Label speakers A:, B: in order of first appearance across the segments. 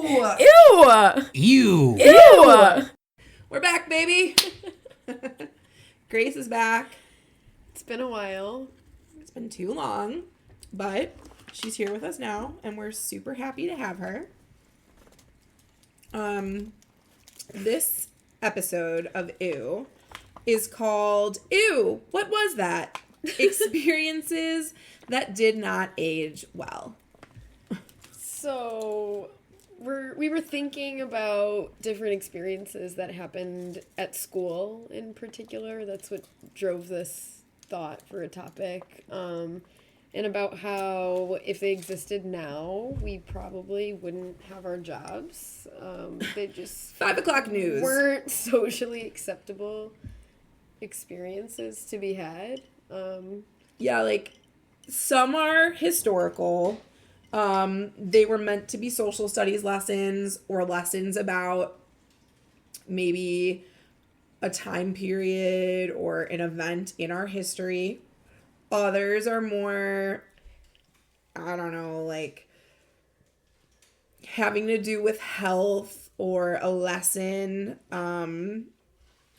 A: Ew!
B: Ew.
A: Ew!
C: We're back, baby. Grace is back.
A: It's been a while.
C: It's been too long, but she's here with us now, and we're super happy to have her. This episode of Ew is called Ew, What Was That? Experiences that did not age well.
A: So, we were thinking about different experiences that happened at school in particular. That's what drove this thought for a topic. And about how if they existed now, we probably wouldn't have our jobs. They just
C: 5 o'clock news.
A: weren't socially acceptable experiences to be had.
C: Yeah, like, some are historical. They were meant to be social studies lessons or lessons about maybe a time period or an event in our history. Others are more, I don't know, like having to do with health or a lesson. And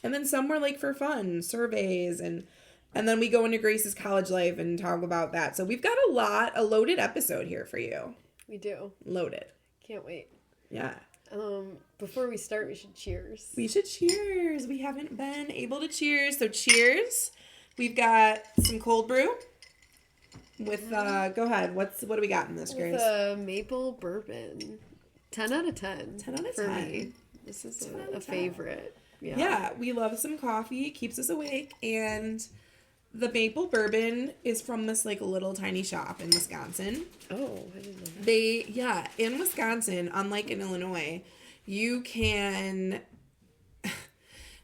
C: then some were like for fun, surveys, and then we go into Grace's college life and talk about that. So we've got a loaded episode here for you.
A: We do.
C: Loaded.
A: Can't wait.
C: Yeah.
A: Before we start, we should cheers.
C: We should cheers. We haven't been able to cheers. So cheers. We've got some cold brew with, go ahead. What do we got in this, Grace?
A: With maple bourbon. 10 out of 10.
C: 10 out of
A: for
C: 10.
A: me. This is
C: 10 out
A: a
C: of 10.
A: favorite.
C: Yeah, we love some coffee. It keeps us awake. And the maple bourbon is from this, like, little tiny shop in Wisconsin.
A: Oh, I didn't know that.
C: In Wisconsin, unlike in Illinois, you can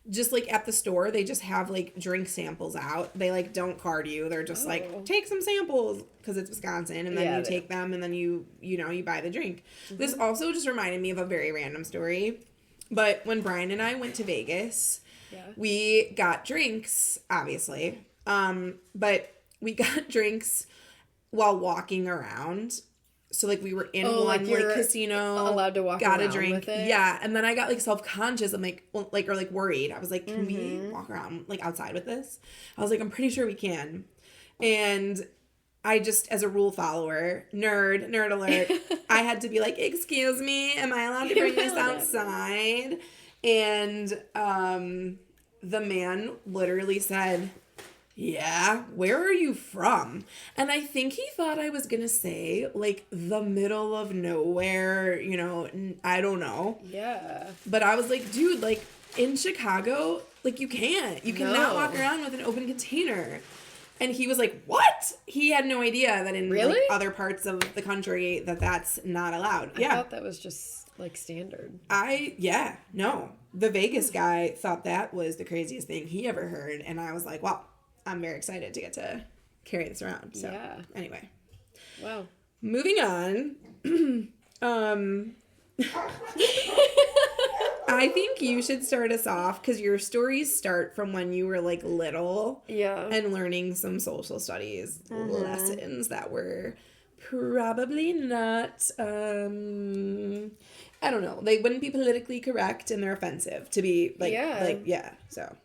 C: just, like, at the store, they just have, like, drink samples out. They, like, don't card you. They're just like, take some samples because it's Wisconsin, and then you take them, and then you buy the drink. Mm-hmm. This also just reminded me of a very random story. But when Brian and I went to Vegas, we got drinks, obviously. But we got drinks while walking around. So, like, we were in one casino,
A: allowed to walk
C: got
A: around
C: a drink.
A: with it?
C: Yeah, and then I got, like, self-conscious. I'm like, or worried. I was like, can we walk around, like, outside with this? I was like, I'm pretty sure we can. And I just, as a rule follower, nerd alert, I had to be like, excuse me, am I allowed to bring this outside? And the man literally said, yeah, where are you from? And I think he thought I was going to say, like, the middle of nowhere, I don't know.
A: Yeah.
C: But I was like, dude, like, in Chicago, like, you can't. You cannot walk around with an open container. And he was like, what? He had no idea that in like, other parts of the country that's not allowed.
A: I thought that was just, like, standard.
C: No. The Vegas guy thought that was the craziest thing he ever heard. And I was like, well, I'm very excited to get to carry this around. So, anyway.
A: Wow.
C: Moving on. I think you should start us off because your stories start from when you were, like, little.
A: Yeah.
C: And learning some social studies lessons that were probably not, I don't know. They wouldn't be politically correct and they're offensive to be, like, so.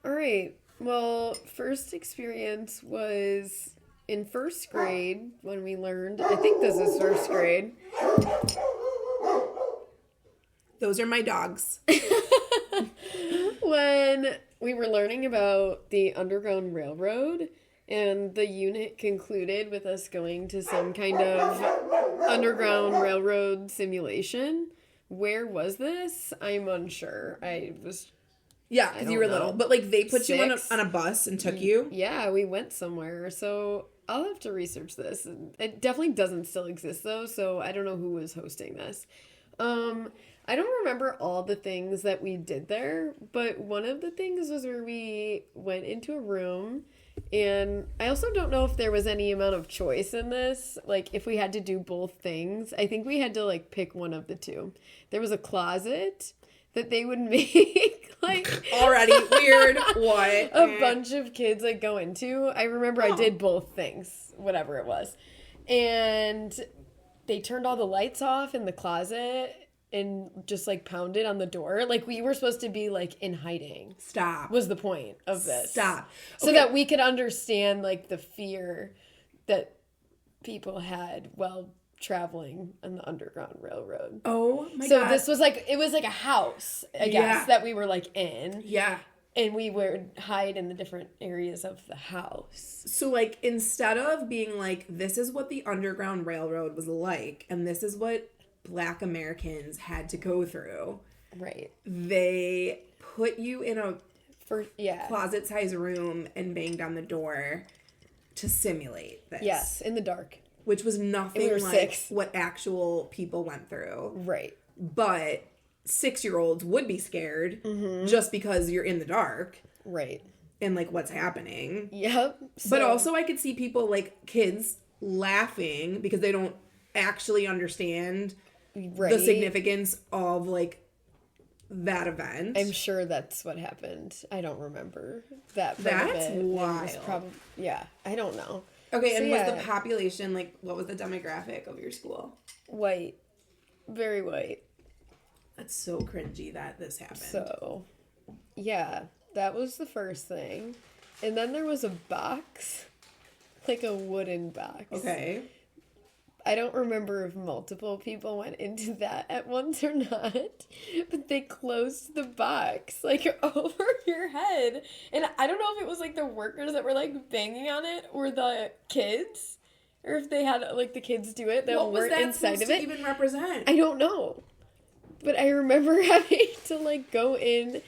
A: All right. Well, first experience was in first grade when we learned, I think this is first grade.
C: Those are my dogs.
A: When we were learning about the Underground Railroad, and the unit concluded with us going to some kind of Underground Railroad simulation. Where was this? I'm unsure.
C: Yeah, because you were little. But, like, they put you on a bus and took you?
A: Yeah, we went somewhere. So I'll have to research this. It definitely doesn't still exist, though, so I don't know who was hosting this. I don't remember all the things that we did there, but one of the things was where we went into a room, and I also don't know if there was any amount of choice in this, like if we had to do both things. I think we had to, like, pick one of the two. There was a closet that they would make, like...
C: Already weird. What?
A: A bunch of kids, like, go into. I remember I did both things, whatever it was. And they turned all the lights off in the closet and just like pounded on the door. Like we were supposed to be like in hiding.
C: Stop.
A: Was the point of this.
C: Stop.
A: So that we could understand like the fear that people had while traveling on the Underground Railroad.
C: Oh my
A: so
C: God.
A: this was like, it was like a house, I guess, that we were like in.
C: Yeah.
A: And we would hide in the different areas of the house.
C: So, like, instead of being like, this is what the Underground Railroad was like, and this is what Black Americans had to go through,
A: Right.
C: they put you in a
A: Yeah.
C: closet-sized room and banged on the door to simulate this.
A: Yes, in the dark.
C: Which was nothing
A: we were
C: like
A: 6.
C: what actual people went through.
A: Right.
C: But 6-year-olds would be scared just because you're in the dark.
A: Right.
C: And like what's happening.
A: Yep.
C: But also I could see people like kids laughing because they don't actually understand the significance of like that event.
A: I'm sure that's what happened. I don't remember that.
C: That's wild.
A: Yeah, I don't know.
C: Okay,
A: So,
C: and was the population like, what was the demographic of your school?
A: White. Very white.
C: That's so cringy that this happened.
A: So, yeah, that was the first thing. And then there was a box, like a wooden box.
C: Okay.
A: I don't remember if multiple people went into that at once or not, but they closed the box, like, over your head. And I don't know if it was, like, the workers that were, like, banging on it or the kids, or if they had, like, the kids do it that
C: what was
A: weren't
C: that
A: inside
C: supposed
A: of
C: to
A: it.
C: even represent?
A: I don't know. But I remember having to, like, go in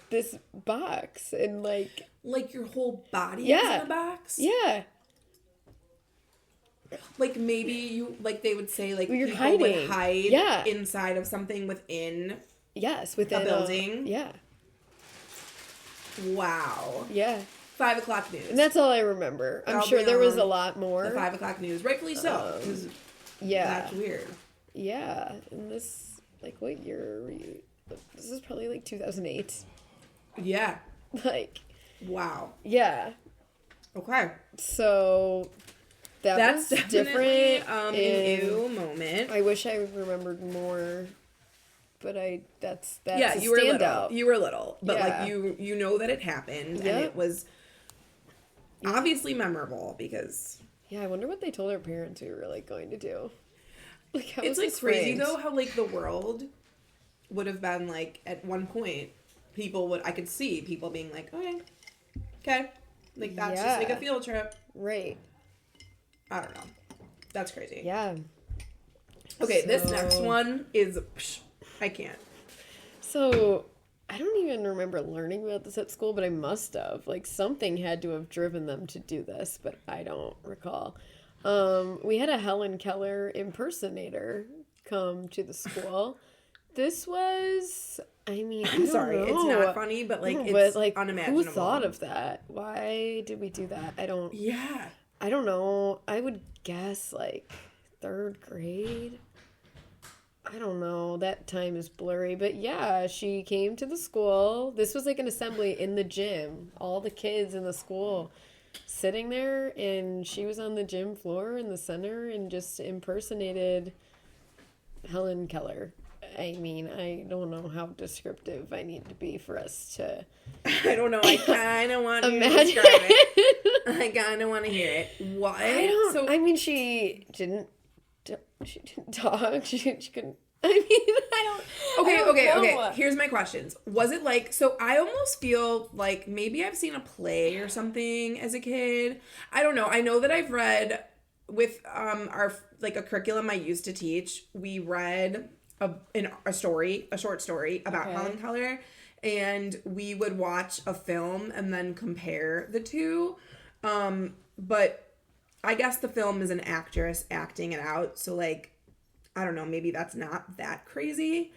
A: this box and, like...
C: Like your whole body was
A: Yeah.
C: in the box?
A: Yeah.
C: Like maybe you, like they would say, like
A: You're
C: people
A: hiding.
C: would hide
A: Yeah.
C: inside of something within
A: Yes, within
C: a building.
A: Yeah.
C: Wow.
A: Yeah.
C: 5 o'clock news.
A: And that's all I remember. I'm
C: I'll
A: sure
C: be
A: there was
C: on
A: a lot more.
C: the 5 o'clock news. Rightfully so. 'Cause
A: Yeah.
C: that's weird.
A: Yeah. And this, like, what year were you? This is probably like 2008.
C: Yeah.
A: Like,
C: Wow.
A: yeah.
C: Okay.
A: So
C: That's
A: was
C: definitely
A: different.
C: an
A: and
C: ew moment.
A: I wish I remembered more, but that's
C: Yeah,
A: a
C: you were little.
A: standout.
C: You were little, but
A: Yeah.
C: like you know that it happened, and
A: Yep.
C: it was obviously memorable because
A: Yeah, I wonder what they told our parents we were like going to do. Like, how
C: it's
A: was
C: like
A: this
C: crazy
A: framed?
C: though how like the world would have been like at one point I could see people being like, okay, like that's just like a
A: Yeah.
C: field trip.
A: Right.
C: I don't know, that's crazy.
A: Yeah.
C: Okay, this
A: So-
C: next one is I can't.
A: So I don't even remember learning about this at school, but I must have. Like, something had to have driven them to do this, but I don't recall. We had a Helen Keller impersonator come to the school. This was, I mean,
C: I'm sorry,
A: know.
C: it's not funny, but like
A: No,
C: it's
A: but, like,
C: unimaginable.
A: who thought of that? Why did we do that? I don't know. I would guess like 3rd grade. I don't know. That time is blurry. But yeah, she came to the school. This was like an assembly in the gym. All the kids in the school sitting there, and she was on the gym floor in the center and just impersonated Helen Keller. I mean, I don't know how descriptive I need to be for us to
C: I don't know. I kind of want to
A: imagine
C: describe it. I kind of want to hear it. What?
A: I don't.
C: So
A: I mean, she didn't talk. She couldn't. I mean, I don't.
C: Okay. Here's my questions. Was it like, so I almost feel like maybe I've seen a play or something as a kid. I don't know. I know that I've read with our like a curriculum I used to teach. We read a short story about Helen Keller, and we would watch a film and then compare the two. But I guess the film is an actress acting it out, so like, I don't know, maybe that's not that crazy.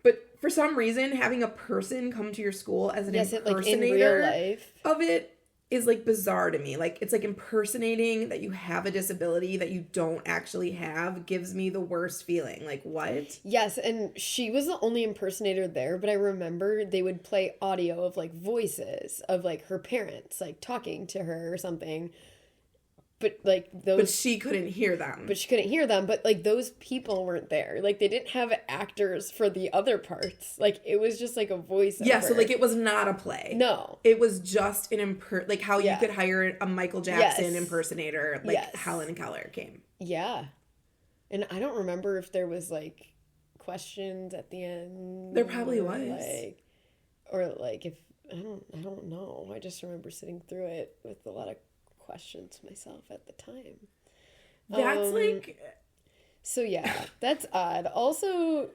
C: But for some reason, having a person come to your school as an impersonator
A: like in real life
C: of it is like bizarre to me. Like, it's like impersonating that you have a disability that you don't actually have gives me the worst feeling. Like, what?
A: Yes, and she was the only impersonator there, but I remember they would play audio of like voices of like her parents like talking to her or something. but like
C: But
A: those,
C: she couldn't hear them.
A: but she couldn't hear them. But like those people weren't there. Like they didn't have actors for the other parts. Like it was just like a voiceover.
C: Yeah, so like it was not a play.
A: No.
C: It was just an like how
A: Yeah.
C: you could hire a Michael Jackson
A: Yes.
C: impersonator, like
A: Yes.
C: Helen Keller came.
A: Yeah. And I don't remember if there was like questions at the end.
C: There probably
A: or,
C: was.
A: Like, or like if I don't know. I just remember sitting through it with a lot of questions myself at the time.
C: That's like
A: So yeah, that's odd. Also,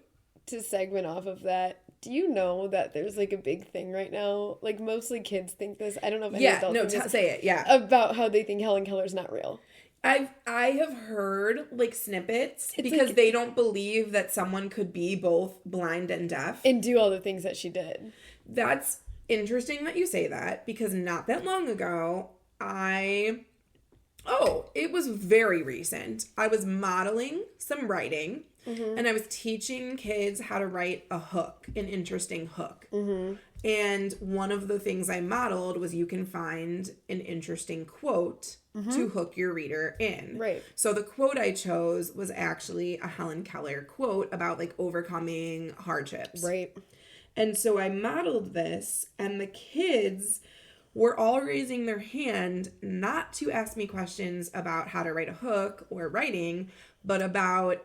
A: to segment off of that, do you know that there's like a big thing right now? Like mostly kids think this. I don't know if any
C: yeah,
A: adults
C: no,
A: think this,
C: say it. Yeah.
A: about how they think Helen Keller's not real.
C: I have heard like snippets
A: It's
C: because
A: like-
C: they don't believe that someone could be both blind and deaf.
A: And do all the things that she did.
C: That's interesting that you say that because not that long ago, it was very recent. I was modeling some writing and I was teaching kids how to write a hook, an interesting hook. And one of the things I modeled was you can find an interesting quote to hook your reader in.
A: Right.
C: So the quote I chose was actually a Helen Keller quote about like overcoming hardships.
A: Right.
C: And so I modeled this, and the kids were all raising their hand not to ask me questions about how to write a hook or writing, but about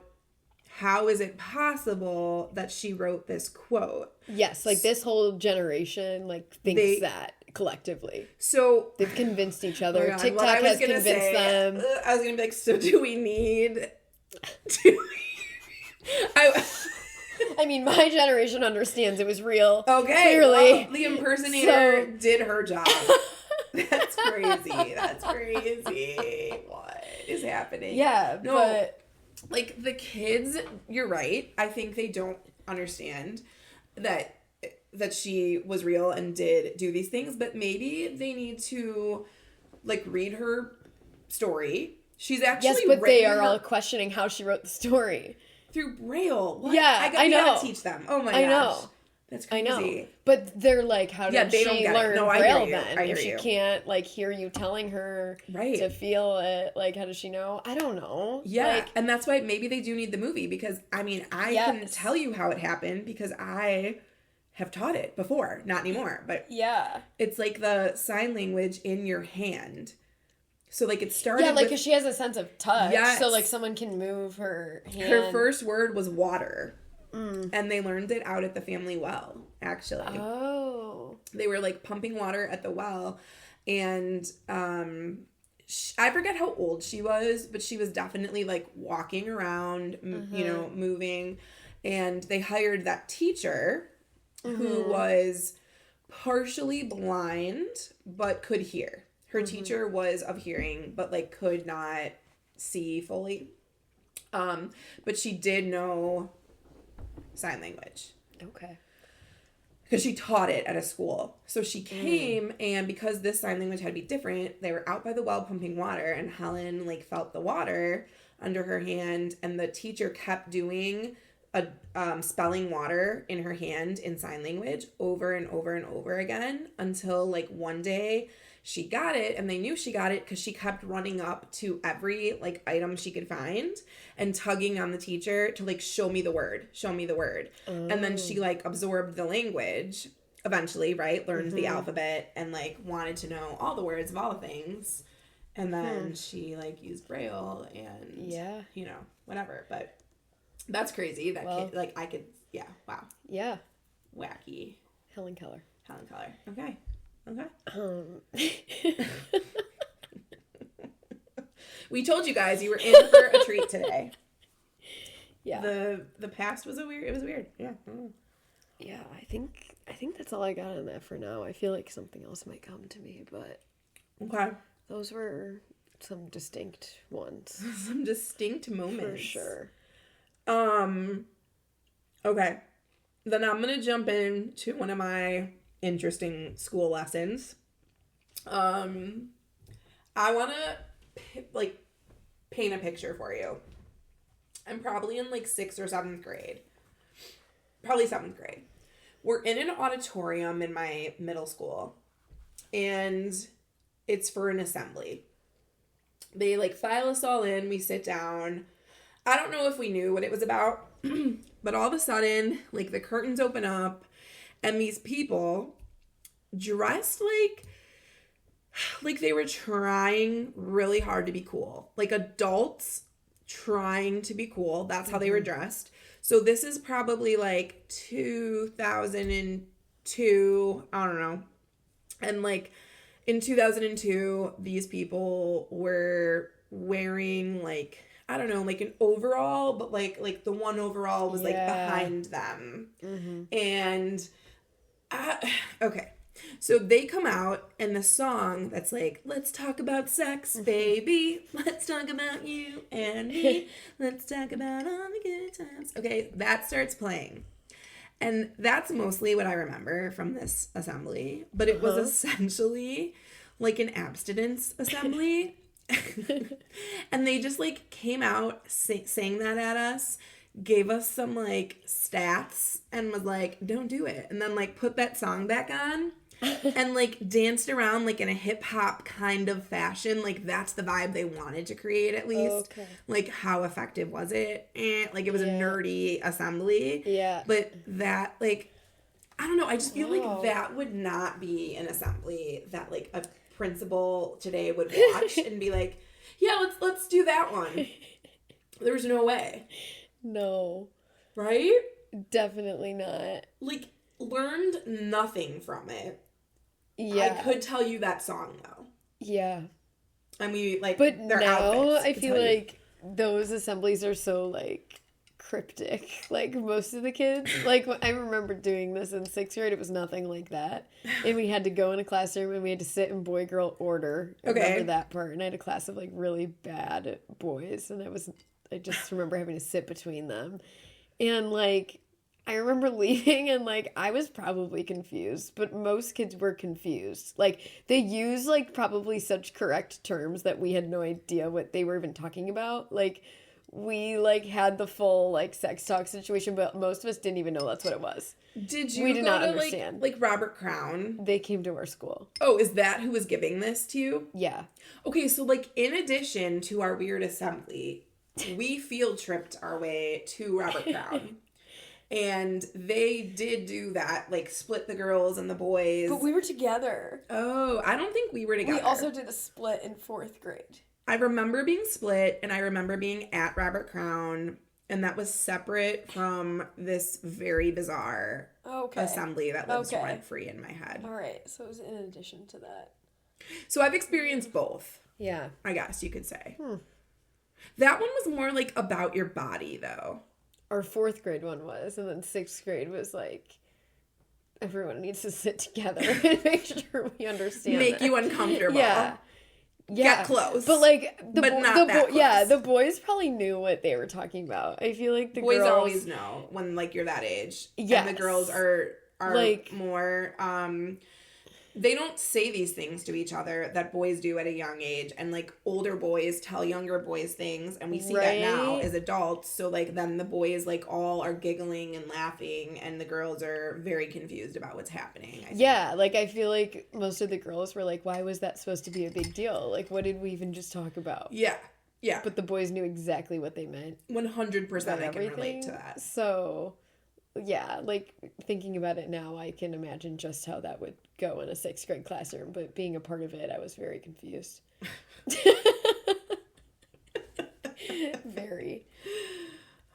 C: how is it possible that she wrote this quote.
A: Yes, like this whole generation like thinks that collectively.
C: So
A: They've convinced each
C: oh
A: other.
C: my God,
A: TikTok
C: what I was
A: has
C: gonna
A: convinced
C: say,
A: them.
C: I was gonna be like, so do we need? I,
A: I mean, my generation understands it was real.
C: okay,
A: Clearly.
C: well, the impersonator
A: So-
C: did her job. That's crazy. That's crazy. What is happening?
A: Yeah,
C: No.
A: but
C: Like the kids, you're right. I think they don't understand that she was real and did do these things, but maybe they need to like read her story. She's actually
A: yes, but they
C: written
A: are
C: her
A: all questioning how she wrote the story.
C: through Braille. What?
A: Yeah,
C: we
A: know.
C: gotta teach them. Oh my
A: I
C: gosh.
A: know.
C: That's
A: I
C: crazy.
A: know, but they're like, how
C: Yeah,
A: did
C: they don't
A: she
C: get it.
A: learn
C: No, I hear
A: Braille
C: you.
A: then?
C: I hear
A: If she
C: you.
A: can't like hear you telling her
C: Right.
A: to feel it, like how does she know? I don't know.
C: Yeah,
A: Like,
C: and that's why maybe they do need the movie because I mean I can
A: Yes.
C: tell you how it happened because I have taught it before, not anymore, but
A: yeah.
C: it's like the sign language in your hand. So like it started
A: Yeah, like
C: with
A: 'cause she has a sense of touch,
C: Yes.
A: so like someone can move her hand.
C: her first word was water. And they learned it out at the family well, actually.
A: Oh.
C: They were like pumping water at the well and I forget how old she was, but she was definitely like walking around, you know, moving. And they hired that teacher who was partially blind but could hear. Her teacher was of hearing but like could not see fully. But she did know sign language
A: Okay.
C: because she taught it at a school. So she came and because this sign language had to be different, they were out by the well pumping water and Helen like felt the water under her hand and the teacher kept doing a spelling water in her hand in sign language over and over and over again until like one day she got it and they knew she got it because she kept running up to every like item she could find and tugging on the teacher to like show me the word and then she like absorbed the language eventually, right? Learned the alphabet and like wanted to know all the words of all the things and then she like used Braille and
A: Yeah.
C: you know whatever, but that's crazy that
A: Well-
C: kid like I could wow,
A: Yeah.
C: wacky.
A: Helen Keller.
C: Helen Keller. Okay. We told you guys you were in for a treat today.
A: Yeah.
C: The past was it was weird. Yeah.
A: Yeah, I think that's all I got on that for now. I feel like something else might come to me, but
C: Okay.
A: those were some distinct ones
C: Some distinct moments.
A: for sure.
C: Okay. Then I'm going to jump into one of my interesting school lessons. I want to like paint a picture for you. I'm probably in like 6th or 7th grade. Probably 7th grade. We're in an auditorium in my middle school and it's for an assembly. They like file us all in. We sit down. I don't know if we knew what it was about, but all of a sudden, like the curtains open up and these people dressed like they were trying really hard to be cool. Like adults trying to be cool. That's how they were dressed. So this is probably like 2002, I don't know. And like in 2002, these people were wearing like, I don't know, like an overall, but like the one overall was like behind them. And okay. So they come out and the song that's like, let's talk about sex, baby. Let's talk about you and me. Let's talk about all the good times. Okay, that starts playing. And that's mostly what I remember from this assembly. But it was essentially like an abstinence assembly. And they just like came out saying that at us, gave us some like stats and was like, don't do it. And then like put that song back on and like danced around like in a hip hop kind of fashion. Like that's the vibe they wanted to create at least.
A: Okay.
C: Like how effective was it? Like it was a nerdy assembly.
A: Yeah.
C: But that like, I don't know. I just feel like that would not be an assembly that like a principal today would watch and be like, yeah, let's do that one. There's no way.
A: No.
C: Right?
A: Definitely not.
C: Like, learned nothing from it.
A: Yeah.
C: I could tell you that song, though.
A: Yeah.
C: And we, like,
A: But
C: their
A: now
C: outfits,
A: I feel like those assemblies are so, like, cryptic. Like, most of the kids. Like, I remember doing this in 6th grade. It was nothing like that. And we had to go in a classroom and we had to sit in boy-girl order. I remember that part. And I had a class of, like, really bad boys. And I just remember having to sit between them. And, like, I remember leaving and, like, I was probably confused, but most kids were confused. Like, they use, like, probably such correct terms that we had no idea what they were even talking about. Like, we, like, had the full, like, sex talk situation, but most of us didn't even know that's what it was.
C: Did you
A: We did
C: go
A: not
C: to,
A: understand.
C: like Robert Crown?
A: They came to our school.
C: Oh, is that who was giving this to you?
A: Yeah.
C: Okay, so, like, in addition to our weird assembly, we field tripped our way to Robert Crown. And they did do that, like split the girls and the boys.
A: But we were together.
C: Oh, I don't think we were together.
A: We also did a split in 4th grade.
C: I remember being split, and I remember being at Robert Crown, and that was separate from this very bizarre assembly that lives rent-free in my head.
A: All right, so it was in addition to that.
C: So I've experienced both.
A: Yeah.
C: I guess you could say. That one was more like about your body, though.
A: Our 4th grade one was, and then 6th grade was like, everyone needs to sit together and make sure we understand.
C: Make you uncomfortable.
A: Yeah.
C: Get close.
A: But like
C: the
A: the boys probably knew what they were talking about. I feel like the
C: boys
A: girls
C: always know when like you're that age.
A: Yes.
C: And the girls are
A: like
C: more they don't say these things to each other that boys do at a young age, and like older boys tell younger boys things, and we see that now as adults. So like then the boys like all are giggling and laughing, and the girls are very confused about what's happening.
A: Yeah, like I feel like most of the girls were like, why was that supposed to be a big deal? Like what did we even just talk about?
C: Yeah.
A: But the boys knew exactly what they meant.
C: 100% I can relate to that.
A: So yeah, like thinking about it now, I can imagine just how that would go in a 6th grade classroom. But being a part of it, I was very confused. Very.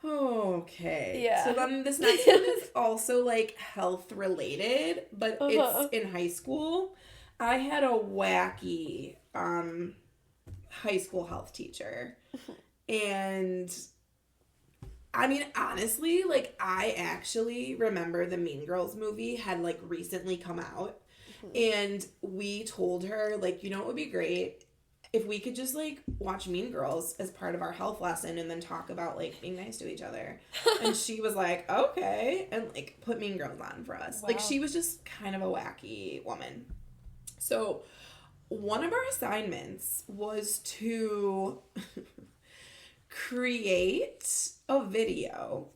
C: Okay.
A: Yeah.
C: So then this next one is also like health related, but it's in high school. I had a wacky high school health teacher. And I mean, honestly, like, I actually remember the Mean Girls movie had, like, recently come out. And we told her, like, you know what would be great? If we could just, like, watch Mean Girls as part of our health lesson and then talk about, like, being nice to each other. And she was like, okay. And, like, put Mean Girls on for us. Wow. Like, she was just kind of a wacky woman. So, one of our assignments was to create a video,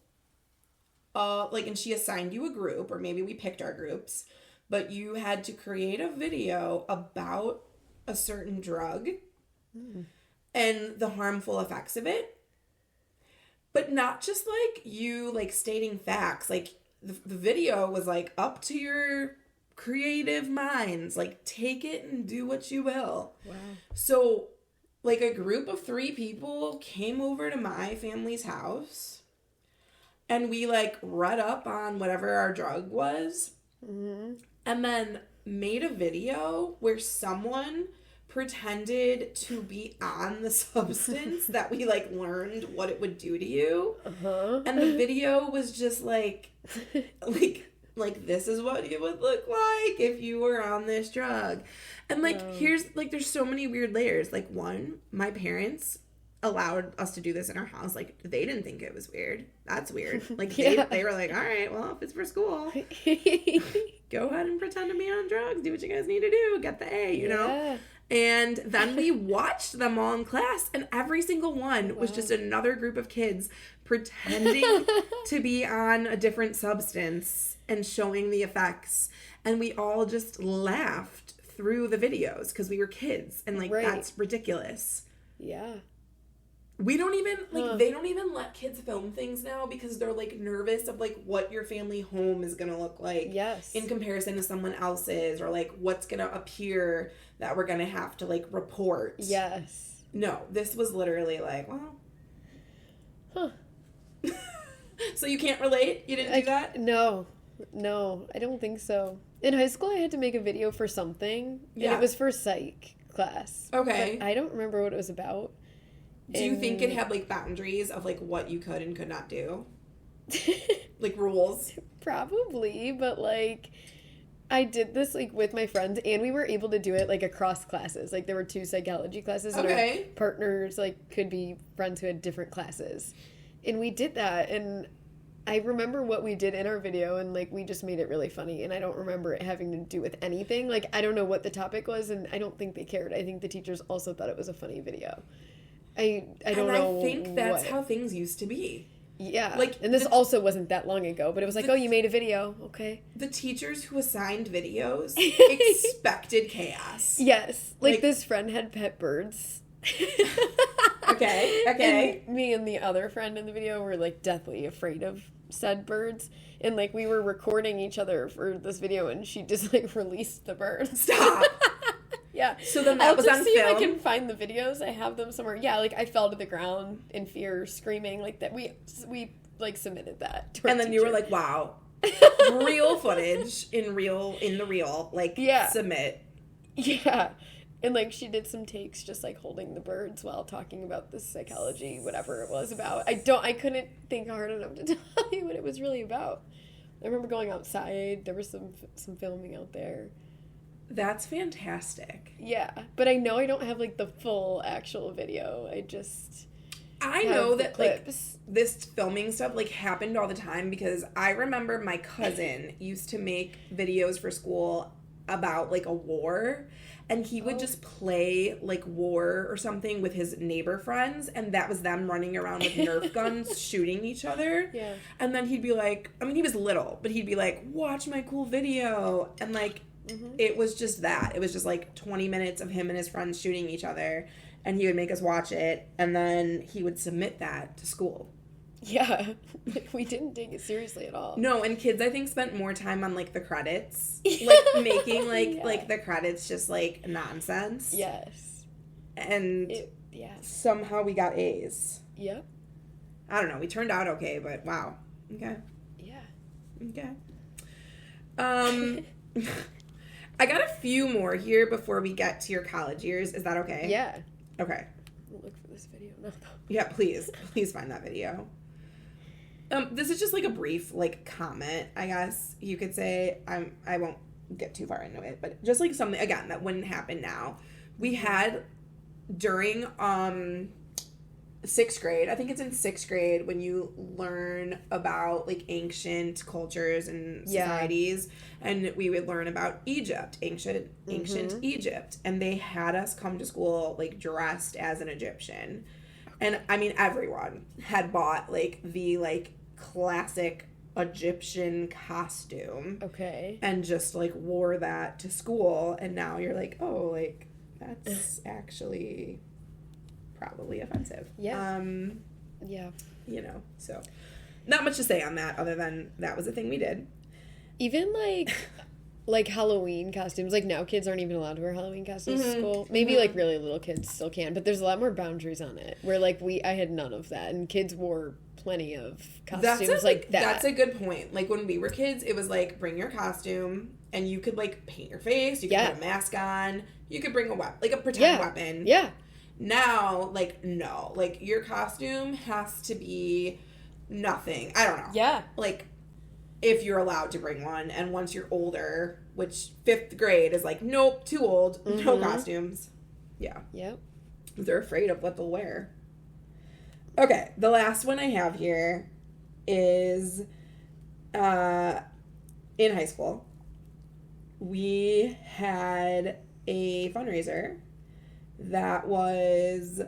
C: like, and she assigned you a group, or maybe we picked our groups, but you had to create a video about a certain drug, and the harmful effects of it. But not just like you like stating facts. Like the video was like up to your creative minds. Like take it and do what you will.
A: Wow.
C: So like a group of 3 people came over to my family's house and we like read up on whatever our drug was.
A: Mm-hmm.
C: And then made a video where someone pretended to be on the substance that we like learned what it would do to you.
A: Uh-huh.
C: And the video was just like this is what it would look like if you were on this drug. And like here's like there's so many weird layers. Like one, my parents allowed us to do this in our house. Like they didn't think it was weird. That's weird. Like they were like, all right, well, if it's for school, go ahead and pretend to be on drugs. Do what you guys need to do. Get the A, you know? And then we watched them all in class, and every single one was just another group of kids pretending to be on a different substance and showing the effects. And we all just laughed through the videos because we were kids, and like that's ridiculous.
A: Yeah.
C: We don't even like they don't even let kids film things now because they're like nervous of like what your family home is gonna look like in comparison to someone else's, or like what's gonna appear that we're gonna have to like report.
A: Yes.
C: No, this was literally like, well, so you can't relate? You didn't do that?
A: No, I don't think so. In high school, I had to make a video for something, and it was for psych class.
C: Okay.
A: But I don't remember what it was about.
C: Do you think it had like boundaries of like what you could and could not do? Like rules?
A: Probably, but like I did this like with my friends, and we were able to do it like across classes. Like there were 2 psychology classes, and our partners like could be friends who had different classes. And we did that, and I remember what we did in our video, and like we just made it really funny, and I don't remember it having to do with anything. Like I don't know what the topic was, and I don't think they cared. I think the teachers also thought it was a funny video. I don't know.
C: I think that's how things used to be.
A: Yeah. Like, and this also wasn't that long ago, but it was like, oh, you made a video. Okay.
C: The teachers who assigned videos expected chaos.
A: Yes. Like this friend had pet birds.
C: Okay.
A: And me and the other friend in the video were like deathly afraid of said birds. And like we were recording each other for this video, and she just like released the birds.
C: Stop.
A: Yeah.
C: So then that was on film? I'll just see if
A: I can find the videos. I have them somewhere. Yeah, like I fell to the ground in fear, screaming like that. We like submitted that to our
C: and then
A: teacher.
C: You were like, wow. Real footage in the real. Like, submit.
A: Yeah. And like she did some takes just like holding the birds while talking about the psychology, whatever it was about. I couldn't think hard enough to tell you what it was really about. I remember going outside. There was some filming out there.
C: That's fantastic.
A: Yeah, but I know I don't have like the full actual video. I
C: know that clips. Like this filming stuff like happened all the time because I remember my cousin used to make videos for school about like a war, and he would just play like war or something with his neighbor friends, and that was them running around with Nerf guns shooting each other.
A: Yeah.
C: And then he'd be like, I mean he was little, but he'd be like, watch my cool video, and like it was just that. It was just like 20 minutes of him and his friends shooting each other, and he would make us watch it, and then he would submit that to school.
A: Yeah. We didn't take it seriously at all.
C: No, and kids I think spent more time on like the credits. Like making like the credits just like nonsense.
A: Yes.
C: And somehow we got A's.
A: Yep.
C: I don't know. We turned out okay, but wow. Okay.
A: Yeah.
C: Okay. I got a few more here before we get to your college years. Is that okay?
A: Yeah.
C: Okay.
A: We'll look for this video now, though.
C: Yeah, please. Please find that video. This is just like a brief like comment, I guess you could say. I won't get too far into it, but just like something again that wouldn't happen now. We had during 6th grade, I think it's in 6th grade when you learn about like ancient cultures and societies, and we would learn about Egypt, ancient Egypt, and they had us come to school like dressed as an Egyptian. And I mean everyone had bought like the like classic Egyptian costume.
A: Okay.
C: And just like wore that to school, and now you're like, oh, like that's actually probably offensive.
A: Yeah. Yeah.
C: You know, so not much to say on that other than that was a thing we did.
A: Even like Halloween costumes. Like now kids aren't even allowed to wear Halloween costumes to school. Maybe like really little kids still can, but there's a lot more boundaries on it. Where like I had none of that, and kids wore plenty of costumes like that.
C: That's a good point. Like when we were kids, it was like bring your costume, and you could like paint your face, you could put a mask on, you could bring a weapon, like a pretend weapon.
A: Yeah.
C: Now, like no, like your costume has to be nothing. I don't know.
A: Yeah.
C: Like if you're allowed to bring one, and once you're older, which 5th grade is like, nope, too old, no costumes. Yeah.
A: Yep.
C: They're afraid of what they'll wear. Okay, the last one I have here is in high school. We had a fundraiser that was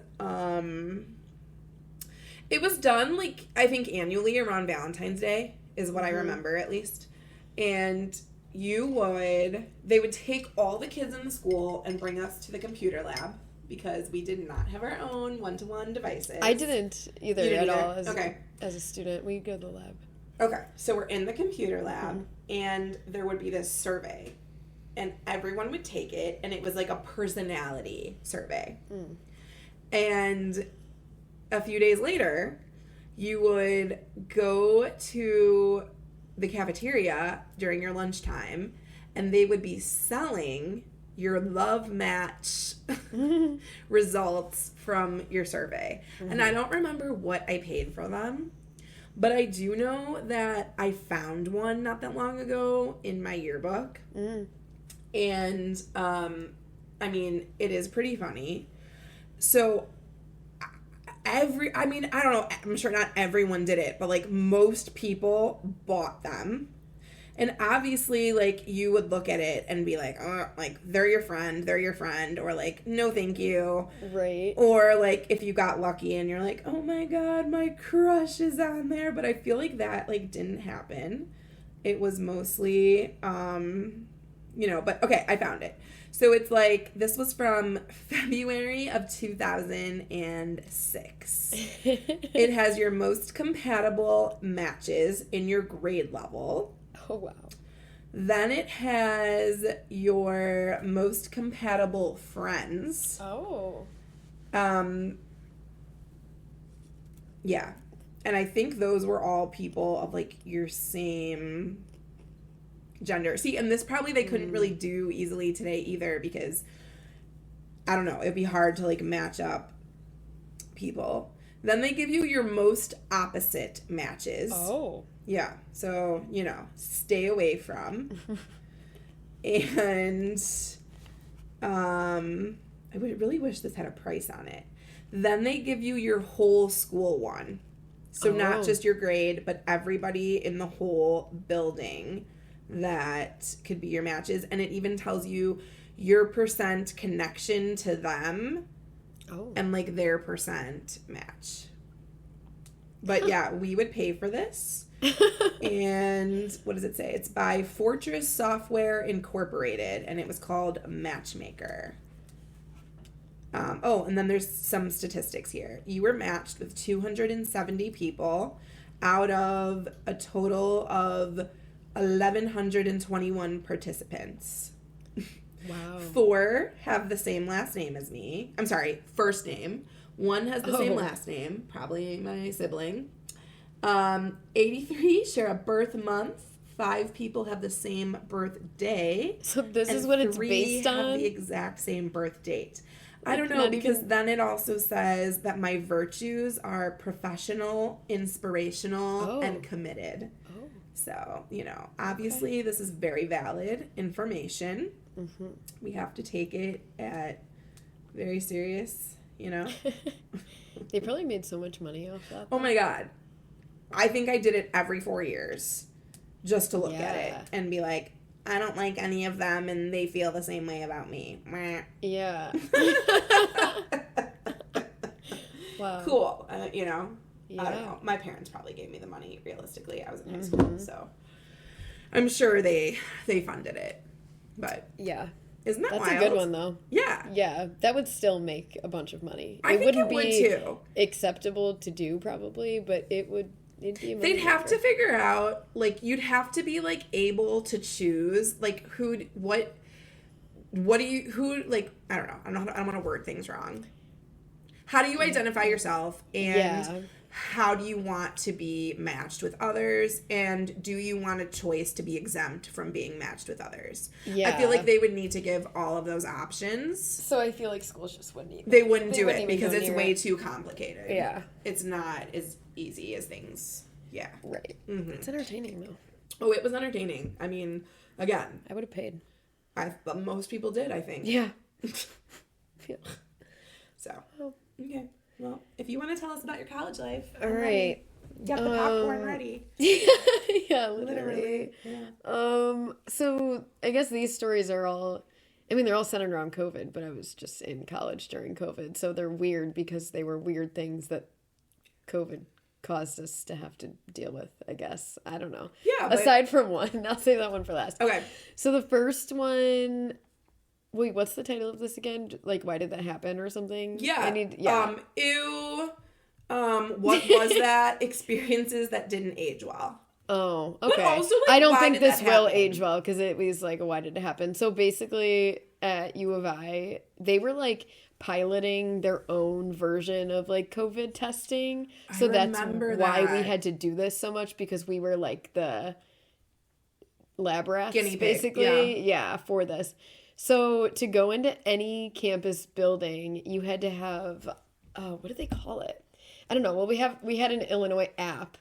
C: it was done like I think annually around Valentine's Day is what I remember at least. And they would take all the kids in the school and bring us to the computer lab because we did not have our own one-to-one devices.
A: I didn't either
C: You didn't
A: at
C: either?
A: all
C: Okay.
A: as a student. We go to the lab.
C: Okay, so we're in the computer lab, and there would be this survey, and everyone would take it, and it was like a personality survey. And a few days later, you would go to the cafeteria during your lunchtime, and they would be selling your love match results from your survey. And I don't remember what I paid for them, but I do know that I found one not that long ago in my yearbook. And I mean, it is pretty funny. So I don't know, I'm sure not everyone did it, but like most people bought them. And obviously, like, you would look at it and be like, oh, like, they're your friend, or like, no thank you.
A: Right.
C: Or like, if you got lucky and you're like, oh my god, my crush is on there. But I feel like that, like, didn't happen. It was mostly, but okay, I found it. So it's like, this was from February of 2006. It has your most compatible matches in your grade level.
A: Oh, wow.
C: Then it has your most compatible friends.
A: Oh.
C: Yeah. And I think those were all people of, like, your same gender. See, and this probably they couldn't really do easily today either because, I don't know, it'd be hard to, like, match up people. Then they give you your most opposite matches.
A: Oh.
C: Yeah, so, stay away from. And I really wish this had a price on it. Then they give you your whole school one. So not just your grade, but everybody in the whole building that could be your matches. And it even tells you your percent connection to them and, like, their percent match. But, yeah, we would pay for this. And what does it say? It's by Fortress Software Incorporated, and it was called Matchmaker. And then there's some statistics here. You were matched with 270 people out of a total of 1,121 participants.
A: Wow. 4
C: have the same last name as me. I'm sorry, first name. 1 has the same last name, probably my sibling. 83 share a birth month. 5 people have the same birthday.
A: So this is what it's
C: 3
A: based on?
C: have the exact same birth date. I don't know, because then it also says that my virtues are professional, inspirational, and committed. Oh. So, obviously this is very valid information. Mm-hmm. We have to take it at very serious,
A: They probably made so much money off that.
C: Oh my god. I think I did it every 4 years just to look at it and be like, I don't like any of them and they feel the same way about me.
A: Yeah. Wow.
C: Cool. I don't know. My parents probably gave me the money, realistically. I was in high school, so I'm sure they funded it. But
A: yeah,
C: Isn't that
A: That's
C: wild?
A: a good one, though.
C: Yeah.
A: Yeah, that would still make a bunch of money.
C: I think it would
A: be
C: too.
A: acceptable to do, probably, but it'd be a money
C: They'd have
A: maker.
C: to figure out, like, you'd have to be, like, able to choose, like, what do you, who, like, I don't know. I don't want to word things wrong. How do you identify yourself, and
A: Yeah.
C: how do you want to be matched with others, and do you want a choice to be exempt from being matched with others?
A: Yeah.
C: I feel like they would need to give all of those options.
A: So I feel like schools just wouldn't even.
C: They wouldn't do
A: wouldn't
C: it
A: even
C: because
A: go
C: it's
A: near
C: way
A: it.
C: too complicated.
A: Yeah.
C: It's not as easy as things. Yeah.
A: Right.
C: Mm-hmm.
A: It's entertaining, though.
C: Oh, it was entertaining. I mean, again,
A: I would have paid.
C: but most people did, I think.
A: Yeah. Yeah.
C: So,
A: Oh.
C: okay. Well, if you want to tell us about your college life,
A: All
C: I'm ready.
A: right.
C: Get the popcorn ready.
A: Yeah, literally.
C: Literally. Yeah.
A: So I guess these stories are all, I mean, they're all centered around COVID, but I was just in college during COVID. So they're weird because they were weird things that COVID caused us to have to deal with, I guess. I don't know.
C: Yeah. But,
A: Aside from one, I'll say that one for last.
C: okay.
A: So the first one, wait, what's the title of this again? Like, why did that happen or something?
C: Yeah.
A: Yeah.
C: Ew. What was that? Experiences that didn't age well.
A: Oh, okay.
C: also, like,
A: I don't
C: why
A: think
C: did
A: this
C: that
A: will
C: happen?
A: age well because it was like, why did it happen? So basically, at U of I, they were like piloting their own version of like COVID testing. So that's
C: remember
A: why we
C: that.
A: had to do this so much because we were like the lab rats,
C: Guinea pig,
A: basically. Yeah, for this. So to go into any campus building, you had to have, what do they call it? I don't know. Well, we had an Illinois app,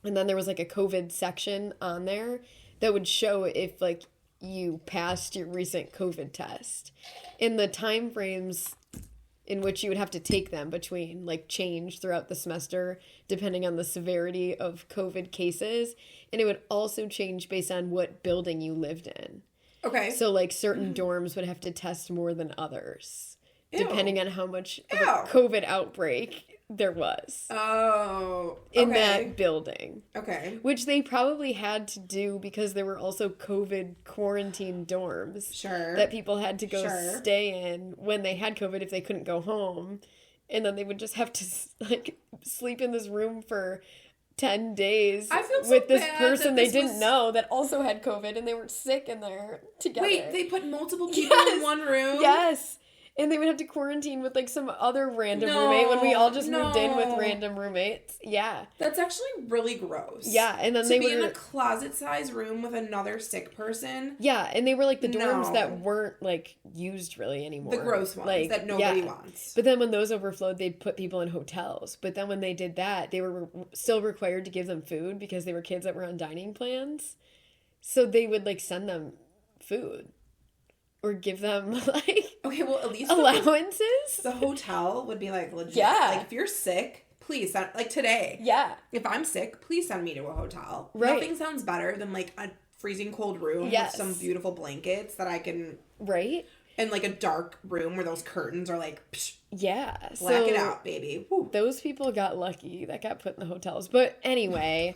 A: and then there was like a COVID section on there that would show if like you passed your recent COVID test. In the time frames in which you would have to take them between like change throughout the semester depending on the severity of COVID cases, and it would also change based on what building you lived in.
C: Okay.
A: So like certain dorms would have to test more than others
C: Ew.
A: depending on how much of
C: Ew.
A: a COVID outbreak there was
C: Oh.
A: in
C: okay.
A: that building.
C: Okay.
A: Which they probably had to do because there were also COVID quarantine dorms
C: Sure.
A: that people had to go
C: Sure.
A: stay in when they had COVID if they couldn't go home. And then they would just have to like sleep in this room for 10 days
C: I feel so
A: with this
C: bad
A: person
C: that
A: they
C: this
A: didn't
C: was-
A: know that also had COVID and they were sick in there together.
C: Wait, they put multiple people
A: Yes.
C: in one room?
A: Yes. And they would have to quarantine with like some other random
C: No,
A: roommate when we all just moved in with
C: no.
A: random roommates. Yeah.
C: That's actually really gross.
A: Yeah. And then
C: To
A: they
C: be
A: were
C: in a closet-sized room with another sick person.
A: Yeah, and they were like the dorms
C: No.
A: that weren't like used really anymore.
C: The gross ones
A: like,
C: that nobody
A: yeah.
C: wants.
A: But then when those overflowed, they'd put people in hotels. But then when they did that, they were still required to give them food because they were kids that were on dining plans. So they would like send them food or give them like
C: Okay, well, at least
A: allowances.
C: the hotel would be like legit.
A: Yeah.
C: Like if you're sick, please send, like today.
A: Yeah.
C: If I'm sick, please send me to a hotel.
A: Right.
C: Nothing sounds better than like a freezing cold room
A: Yes.
C: with some beautiful blankets that I can,
A: Right?
C: and like a dark room where those curtains are like, psh,
A: Yeah.
C: black it
A: So
C: out, baby. Woo.
A: those people got lucky that got put in the hotels. But anyway,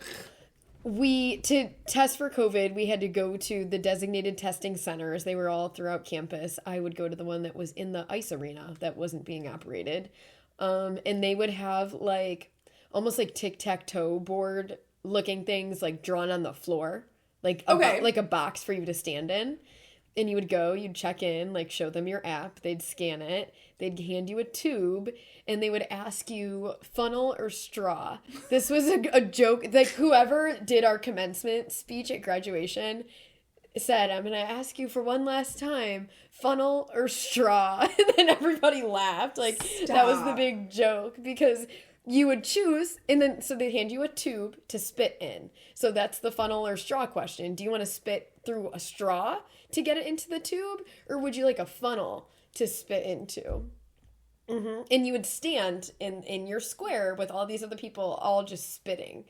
A: to test for COVID, we had to go to the designated testing centers. They were all throughout campus. I would go to the one that was in the ice arena that wasn't being operated. And they would have like almost like tic-tac-toe board looking things like drawn on the floor, like
C: Okay.
A: like a box for you to stand in. And you would go, you'd check in, like show them your app, they'd scan it, they'd hand you a tube, and they would ask you funnel or straw. This was a joke. Like whoever did our commencement speech at graduation said, I'm going to ask you for one last time, funnel or straw. And then everybody laughed. Like that was the
C: Stop.
A: big joke because you would choose, and then so they'd hand you a tube to spit in. So that's the funnel or straw question. Do you want to spit through a straw to get it into the tube, or would you like a funnel to spit into? And you would stand in your square with all these other people all just spitting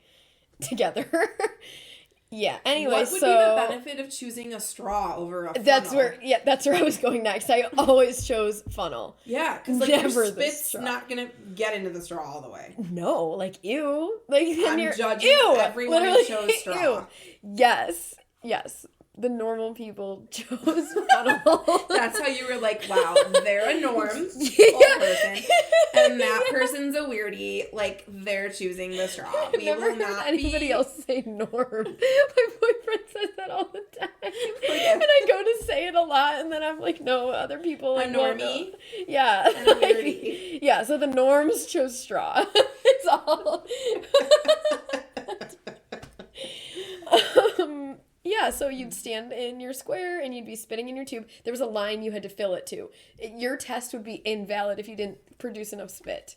A: together. Yeah. Anyway,
C: What would
A: so
C: be the benefit of choosing a straw over a funnel?
A: that's where I was going next. I always chose funnel.
C: Yeah, because like your
A: Never the
C: spit's
A: straw.
C: not gonna get into the straw all the way.
A: No, like ew. Like then
C: I'm
A: you're
C: judging
A: ew.
C: everyone who
A: Literally,
C: chose straw.
A: Ew. Yes. the normal people chose funnel.
C: That's how you were like, wow, they're a norm person, and that person's a weirdie. Like, they're choosing the straw.
A: I've never heard anybody else say norm. My boyfriend says that all the time. And I go to say it a lot, and then I'm like, no, other people like,
C: a normie?
A: No. Yeah.
C: And a weirdie.
A: Yeah, so the norms chose straw. It's all. Yeah, so you'd stand in your square and you'd be spitting in your tube. There was a line you had to fill it to. Your test would be invalid if you didn't produce enough spit.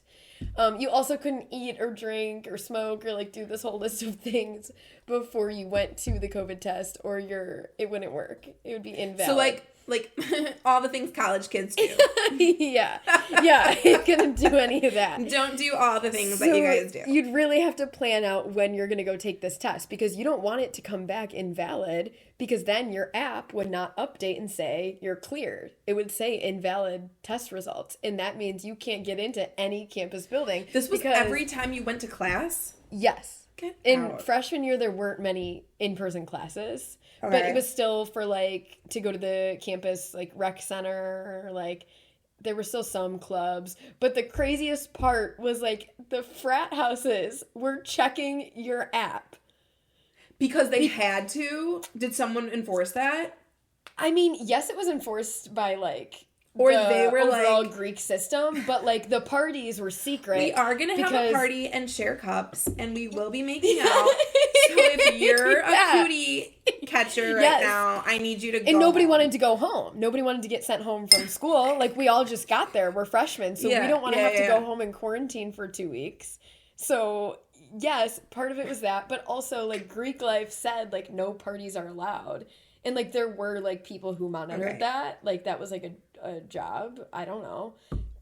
A: You also couldn't eat or drink or smoke or like do this whole list of things before you went to the COVID test, or it wouldn't work. It would be invalid.
C: So like all the things college kids do.
A: Yeah. You couldn't do any of that.
C: Don't do all the things that you guys do.
A: You'd really have to plan out when you're going to go take this test, because you don't want it to come back invalid, because then your app would not update and say you're cleared. It would say invalid test results. And that means you can't get into any campus building.
C: This was every time you went to class?
A: Yes.
C: Get
A: In
C: out.
A: freshman year, there weren't many in-person classes. But
C: Okay.
A: it was still for, like, to go to the campus, like, rec center, or, like, there were still some clubs. But the craziest part was, like, the frat houses were checking your app.
C: Because they had to? Did someone enforce that?
A: I mean, yes, it was enforced by, like,
C: Or
A: the
C: they were
A: overall
C: like,
A: Greek system, but, like, the parties were secret.
C: we are going to have a
A: because-
C: party and share cups, and we will be making out. So if you're a
A: Yeah.
C: cootie catcher right
A: Yes.
C: now, I need you to go
A: And nobody
C: home.
A: wanted to go home. Nobody wanted to get sent home from school. Like, we all just got there. We're freshmen, so we don't want to have to go home and quarantine for 2 weeks. So, yes, part of it was that. But also, like, Greek life said, like, no parties are allowed. And, like, there were, like, people who monitored that. Like, that was, like, a job. I don't know.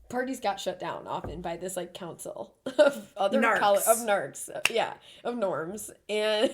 A: Parties got shut down often by this, like, council of other
C: Narcs.
A: of narcs. Yeah, of norms. And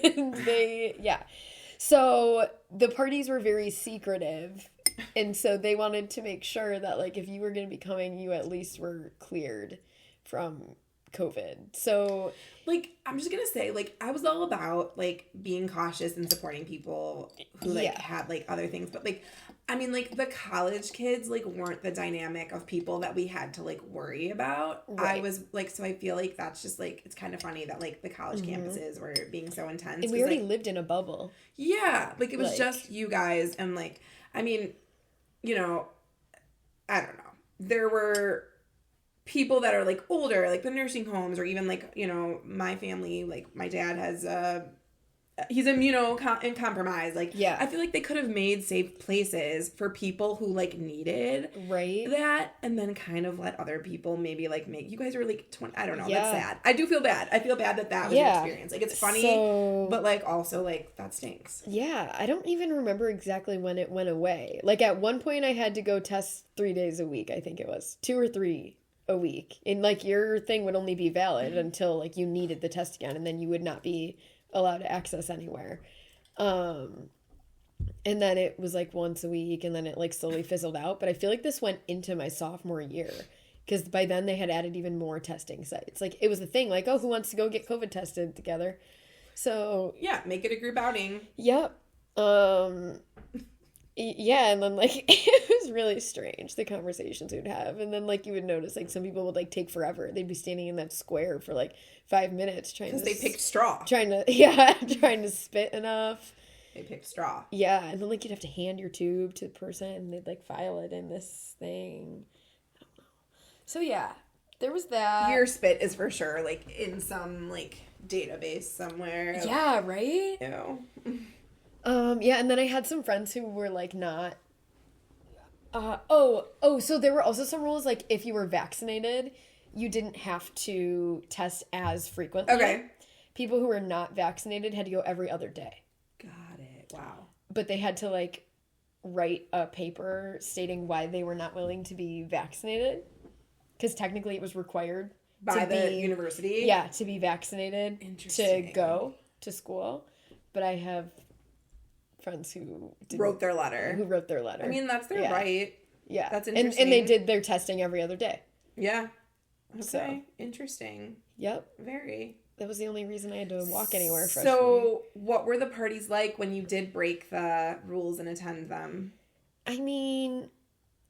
A: So the parties were very secretive. And so they wanted to make sure that, like, if you were going to be coming, you at least were cleared from COVID. So,
C: Like, I'm just going to say, like, I was all about, like, being cautious and supporting people who, like, had, like, other things. But, like, I mean, like, the college kids, like, weren't the dynamic of people that we had to, like, worry about.
A: Right.
C: I was, like, so I feel like that's just, like, it's kind of funny that, like, the college campuses were being so intense.
A: and we already
C: like,
A: lived in a bubble.
C: yeah, like, it was
A: Like-
C: just you guys. And, like, I mean, you know, I don't know. There were people that are, like, older, like the nursing homes, or even, like, you know, my family, like, my dad has he's immunocompromised. Like,
A: Yeah.
C: I feel like they could have made safe places for people who, like, needed
A: Right?
C: that, and then kind of let other people maybe, like, make, you guys are, like, 20, I don't know,
A: Yeah.
C: that's sad. I do feel bad. I feel bad that was your experience. Like, it's funny,
A: So-
C: but, like, also, like, that stinks.
A: Yeah, I don't even remember exactly when it went away. Like, at one point I had to go test 3 days a week, I think it was. 2 or 3 a week. And, like, your thing would only be valid until, like, you needed the test again, and then you would not be allowed to access anywhere. And then it was, like, once a week, and then it, like, slowly fizzled out. But I feel like this went into my sophomore year, because by then they had added even more testing sites. Like, it was a thing, like, oh, who wants to go get COVID tested together? So,
C: Yeah, make it a group outing.
A: yep. Yeah, and then, like, it was really strange, the conversations we'd have. And then, like, you would notice, like, some people would, like, take forever. They'd be standing in that square for, like, 5 minutes trying to...
C: Because they picked straw.
A: trying to spit enough.
C: They picked straw.
A: Yeah, and then, like, you'd have to hand your tube to the person, and they'd, like, file it in this thing. I don't know. So, yeah, there was that.
C: Your spit is for sure, like, in some, like, database somewhere.
A: Yeah, right?
C: Ew.
A: Yeah, and then I had some friends who were, like, not... so there were also some rules, like, if you were vaccinated, you didn't have to test as frequently.
C: Okay.
A: People who were not vaccinated had to go every other day.
C: Got it. Wow.
A: But they had to, like, write a paper stating why they were not willing to be vaccinated. Because technically it was required
C: By
A: to
C: the
A: be,
C: university?
A: Yeah, to be vaccinated to
C: Interesting.
A: go to school. But I have friends who
C: Wrote their letter.
A: who wrote their letter.
C: I mean, that's their
A: Yeah.
C: right.
A: Yeah.
C: That's
A: And they
C: interesting.
A: did their testing every other day.
C: Yeah. Okay.
A: So.
C: Interesting.
A: Yep.
C: Very.
A: That was the only reason I had to walk anywhere freshman year.
C: So, what were the parties like when you did break the rules and attend them?
A: I mean,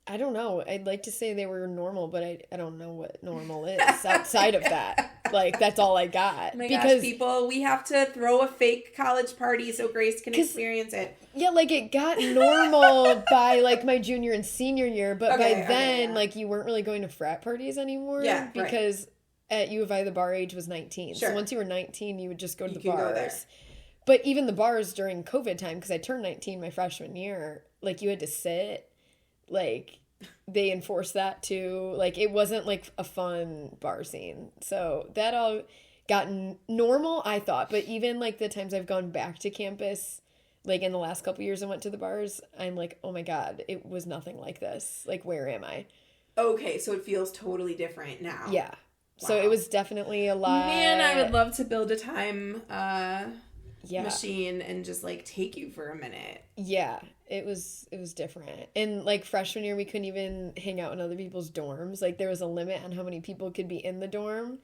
A: I don't know. I'd like to say they were normal, but I don't know what normal is outside of that. Like, that's all I got.
C: Oh my
A: because
C: gosh, people, we have to throw a fake college party so Grace can experience it.
A: yeah, like it got normal by like my junior and senior year, but by then,
C: yeah.
A: like you weren't really going to frat parties anymore.
C: Yeah, right.
A: Because at U of I, the bar age was 19.
C: Sure.
A: So once you were 19, you would just go to
C: You
A: the
C: can go there.
A: bars. But even the bars during COVID time, because I turned 19 my freshman year, like you had to sit, like they enforced that too. Like it wasn't like a fun bar scene. So that all got normal, I thought. But even like the times I've gone back to campus, like in the last couple years I went to the bars, I'm like, oh my God, it was nothing like this. Like, where am I?
C: Okay, so it feels totally different now.
A: Yeah. So
C: Wow.
A: it was definitely a lot.
C: Man, I would love to build a time
A: yeah.
C: machine and just like take you for a minute.
A: Yeah, it was different. And like freshman year we couldn't even hang out in other people's dorms. Like there was a limit on how many people could be in the dorm.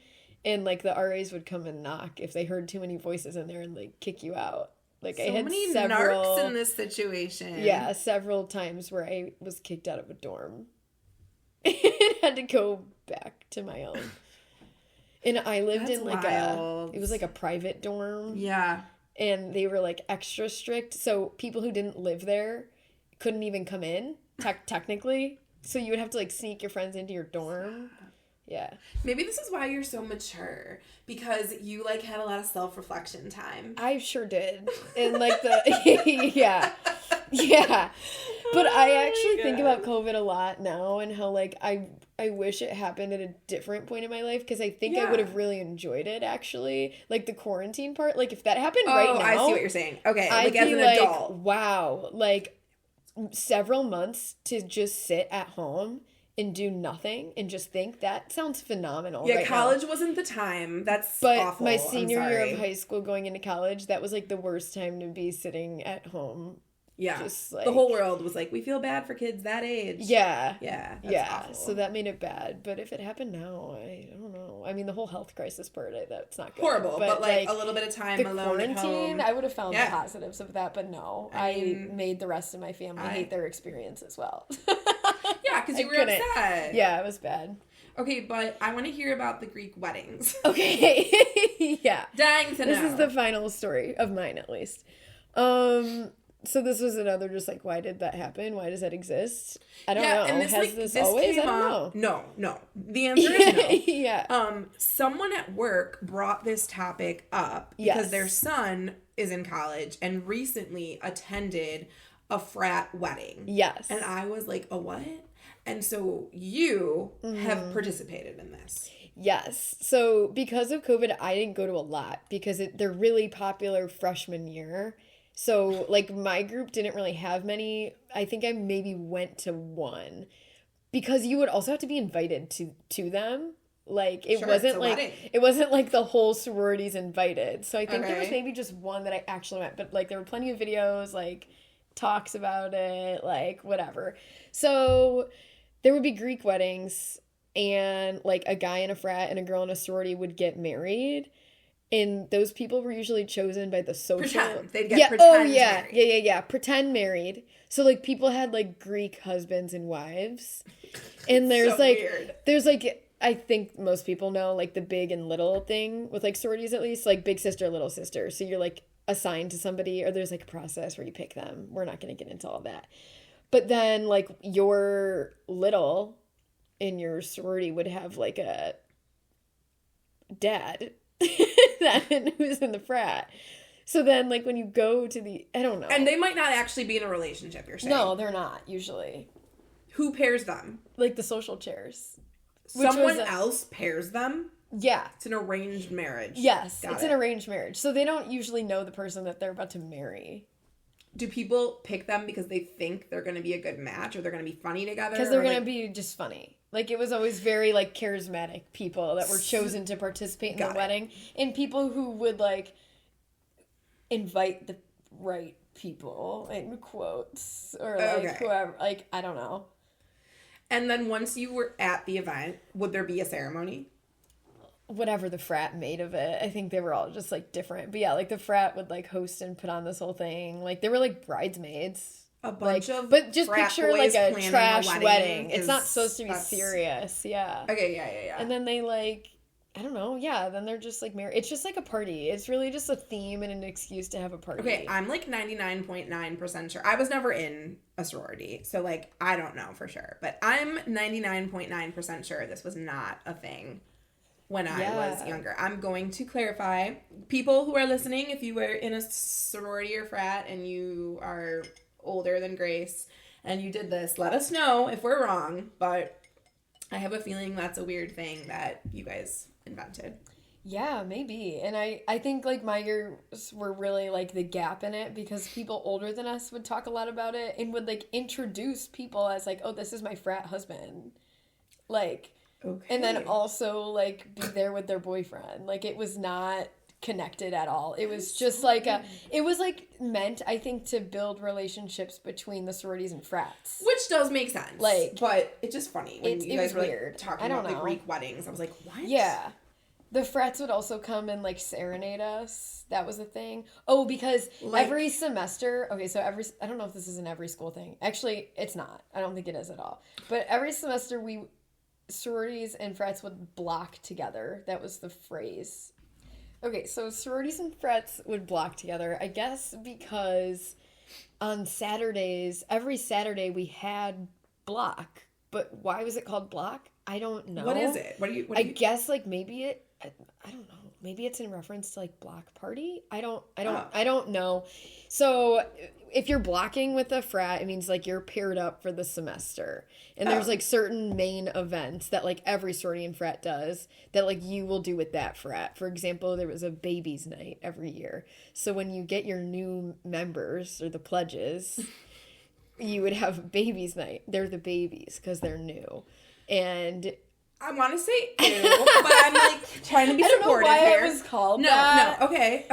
A: And like the RAs would come and knock if they heard too many voices in there and like kick you out. Like
C: So
A: I had
C: many
A: several
C: narcs in this situation.
A: Yeah, several times where I was kicked out of a dorm. And had to go back to my own. And I lived
C: That's
A: in like
C: wild.
A: it was like a private dorm.
C: Yeah.
A: And they were like extra strict, so people who didn't live there couldn't even come in technically, so you would have to like sneak your friends into your dorm. Yeah,
C: Maybe this is why you're so mature, because you like had a lot of self-reflection time.
A: I sure did. And like the yeah but I actually think about COVID a lot now, and how like I wish it happened at a different point in my life, because I think I would have really enjoyed it, actually. Like the quarantine part, like if that happened right now,
C: I see what you're saying. Okay,
A: I'd
C: like as
A: be
C: an
A: like,
C: adult.
A: wow, like several months to just sit at home and do nothing and just think, that sounds phenomenal.
C: Yeah,
A: right
C: college
A: now.
C: wasn't the time. That's
A: But
C: awful.
A: my
C: I'm
A: senior year
C: sorry.
A: of high school going into college, that was like the worst time to be sitting at home.
C: Yeah,
A: just like,
C: the whole world was like, we feel bad for kids that age.
A: Yeah.
C: Yeah, that's
A: Yeah.
C: awful.
A: So that made it bad. But if it happened now, I don't know. I mean, the whole health crisis part, that's not good.
C: Horrible, but like a little bit of time
A: the
C: alone at
A: quarantine,
C: home.
A: I would have found
C: Yeah.
A: the positives of that, but no.
C: I
A: I
C: mean,
A: made the rest of my family hate their experience as well.
C: Yeah, because you
A: I
C: were
A: couldn't.
C: upset.
A: Yeah, it was bad.
C: Okay, but I want to hear about the Greek weddings.
A: Okay. Yeah.
C: Dying to know.
A: This is the final story of mine, at least. So this was another just like, why did that happen? Why does that exist? I don't know.
C: And this,
A: Has
C: like,
A: this
C: this
A: always?
C: came
A: I don't
C: up-
A: know.
C: No. The answer is no.
A: Yeah.
C: Someone at work brought this topic up because
A: Yes.
C: their son is in college and recently attended a frat wedding.
A: Yes.
C: And I was like, a what? And so you
A: Mm-hmm.
C: have participated in this.
A: Yes. So because of COVID, I didn't go to a lot because they're really popular freshman year. So like my group didn't really have many. I think I maybe went to one, because you would also have to be invited to them. Like it
C: Sure,
A: wasn't
C: it's a
A: like
C: wedding.
A: it wasn't like the whole sorority's invited. So I think there was
C: Okay.
A: maybe just one that I actually went, but like there were plenty of videos, like talks about it, like whatever. So there would be Greek weddings, and like a guy in a frat and a girl in a sorority would get married. And those people were usually chosen by the social.
C: Pretend. They'd get
A: yeah.
C: pretend
A: yeah.
C: married.
A: Yeah. Pretend married. So like people had like Greek husbands and wives. And there's
C: So
A: like
C: weird.
A: there's like, I think most people know like the big and little thing with like sororities, at least, like big sister, little sister. So you're like assigned to somebody, or there's like a process where you pick them. We're not going to get into all that. But then like your little in your sorority would have like a dad who's in the frat. So then like when you go to I don't know.
C: And they might not actually be in a relationship, you're saying.
A: No, they're not usually.
C: Who pairs them?
A: Like the social chairs. Which
C: Someone
A: was
C: else pairs them?
A: Yeah.
C: It's an arranged marriage.
A: Yes,
C: Got
A: it's
C: it.
A: an arranged marriage. So they don't usually know the person that they're about to marry.
C: Do people pick them because they think they're going to be a good match, or they're going to be funny together?
A: Because they're
C: or,
A: going to
C: like,
A: be just funny. Like, it was always very, like, charismatic people that were chosen to participate in
C: Got
A: the
C: it.
A: wedding. And people who would, like, invite the right people, in quotes. Or, like,
C: Okay.
A: whoever. Like, I don't know.
C: And then once you were at the event, would there be a ceremony?
A: whatever the frat made of it. I think they were all just like different. But yeah, like the frat would like host and put on this whole thing. Like they were like bridesmaids.
C: A bunch
A: like,
C: of
A: but just
C: frat
A: picture
C: boys
A: like a
C: planning
A: trash
C: a
A: wedding. It's
C: is-
A: not supposed to be
C: that's-
A: serious. Yeah.
C: Okay, yeah.
A: And then they like, I don't know. Yeah. Then they're just like married. It's just like a party. It's really just a theme and an excuse to have a party.
C: Okay, I'm like 99.9% sure. I was never in a sorority, so like I don't know for sure. But I'm 99.9% sure this was not a thing when I was younger. I'm going to clarify. People who are listening, if you were in a sorority or frat and you are older than Grace and you did this, let us know if we're wrong. But I have a feeling that's a weird thing that you guys invented.
A: Yeah, maybe. And I think like my years were really like the gap in it because people older than us would talk a lot about it and would like introduce people as like, oh, this is my frat husband. Like,
C: Okay.
A: and then also like be there with their boyfriend. Like it was not connected at all. It was just like it was like meant, I think, to build relationships between the sororities and frats.
C: Which does make sense.
A: Like,
C: but it's just funny when you guys were like
A: weird.
C: talking
A: I don't
C: about the
A: know.
C: Greek weddings. I was like, what?
A: Yeah. The frats would also come and like serenade us. That was a thing. Oh, because
C: Like-
A: every semester, okay, so I don't know if this is an every school thing. Actually, it's not. I don't think it is at all. But every semester sororities and frats would block together. That was the phrase. Okay, so sororities and frats would block together, I guess because on Saturdays, every Saturday we had block. But why was it called block? I don't know.
C: What is it?
A: I guess like maybe I don't know. Maybe it's in reference to like block party. I don't know. So if you're blocking with a frat, it means like you're paired up for the semester. And there's like certain main events that like every sorority and frat does that like you will do with that frat. For example, there was a babies night every year. So when you get your new members or the pledges, you would have babies night. They're the babies because they're new. And
C: I want to say ew, but I'm like trying to be
A: I don't know
C: supportive
A: why
C: here.
A: it was called
C: No,
A: that.
C: okay.